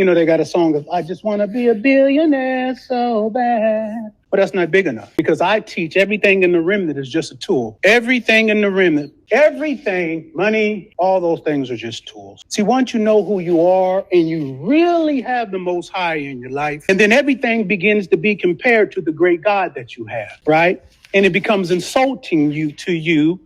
You know, they got a song of, I just want to be a billionaire so bad. But that's not big enough, because I teach everything in the remnant is just a tool. Everything in the remnant, everything, money, all those things are just tools. See, once you know who you are and you really have the Most High in your life, and then everything begins to be compared to the great God that you have, right? And it becomes insulting to you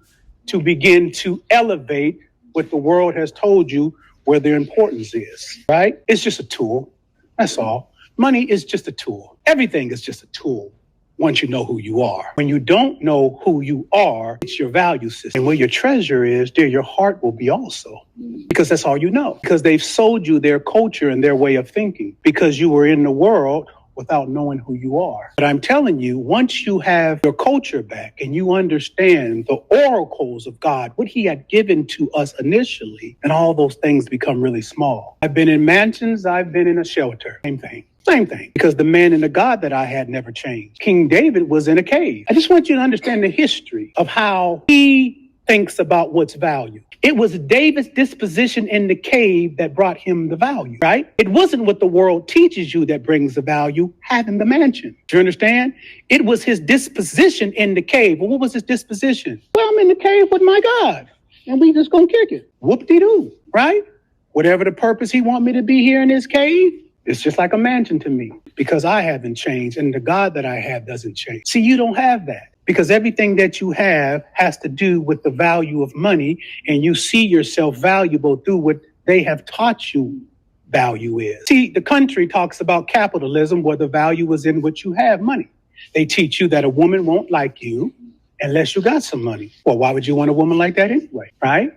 to begin to elevate what the world has told you where their importance is, right? It's just a tool. That's all. Money is just a tool. Everything is just a tool once you know who you are. When you don't know who you are, it's your value system. And where your treasure is, there your heart will be also. Because that's all you know. Because they've sold you their culture and their way of thinking. Because you were in the world without knowing who you are. But I'm telling you, once you have your culture back and you understand the oracles of God, what he had given to us initially, and all those things become really small. I've been in mansions, I've been in a shelter. Same thing. Same thing. Because the man and the God that I had never changed. King David was in a cave. I just want you to understand the history of how he thinks about what's value. It was David's disposition in the cave that brought him the value, right? It wasn't what the world teaches you that brings the value, having the mansion. Do you understand? It was his disposition in the cave. Well, what was his disposition? Well, I'm in the cave with my God, and we just gonna kick it. Whoop-de-doo, right? Whatever the purpose he want me to be here in this cave, it's just like a mansion to me, because I haven't changed, and the God that I have doesn't change. See, you don't have that. Because everything that you have has to do with the value of money, and you see yourself valuable through what they have taught you value is. See, the country talks about capitalism where the value is in what you have, money. They teach you that a woman won't like you unless you got some money. Well, why would you want a woman like that anyway, right?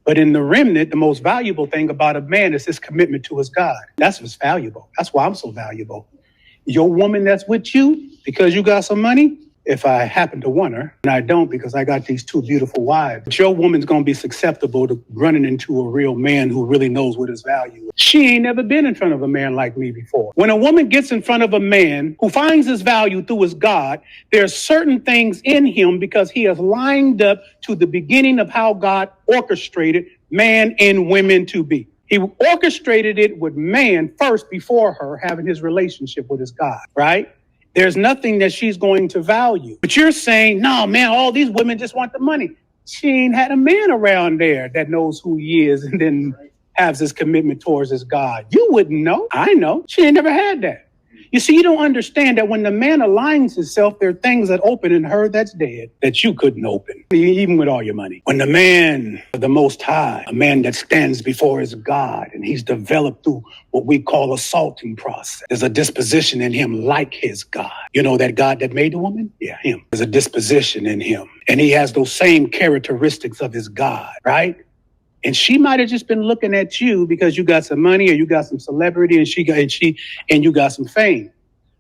But in the remnant, the most valuable thing about a man is his commitment to his God. That's what's valuable. That's why I'm so valuable. Your woman that's with you because you got some money, if I happen to want her, and I don't because I got these two beautiful wives. But your woman's going to be susceptible to running into a real man who really knows what his value is. She ain't never been in front of a man like me before. When a woman gets in front of a man who finds his value through his God, there's certain things in him because he has lined up to the beginning of how God orchestrated man and women to be. He orchestrated it with man first before her having his relationship with his God, right? There's nothing that she's going to value. But you're saying, no, man, all these women just want the money. She ain't had a man around there that knows who he is and then has his commitment towards his God. You wouldn't know. I know. She ain't never had that. You see, you don't understand that when the man aligns himself, there are things that open in her that's dead that you couldn't open, even with all your money. When the man, the Most High, a man that stands before his God, and he's developed through what we call a salting process. There's a disposition in him like his God. You know that God that made the woman? Yeah, him. There's a disposition in him. And he has those same characteristics of his God, right? And she might have just been looking at you because you got some money or you got some celebrity and you got some fame.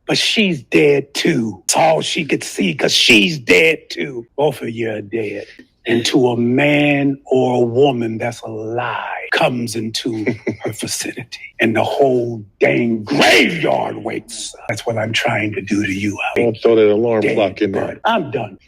But she's dead too. It's all she could see because she's dead too. Both of you are dead. And to a man or a woman that's alive comes into her vicinity. And the whole dang graveyard wakes up. That's what I'm trying to do to you. Don't throw that alarm clock in there. I'm done.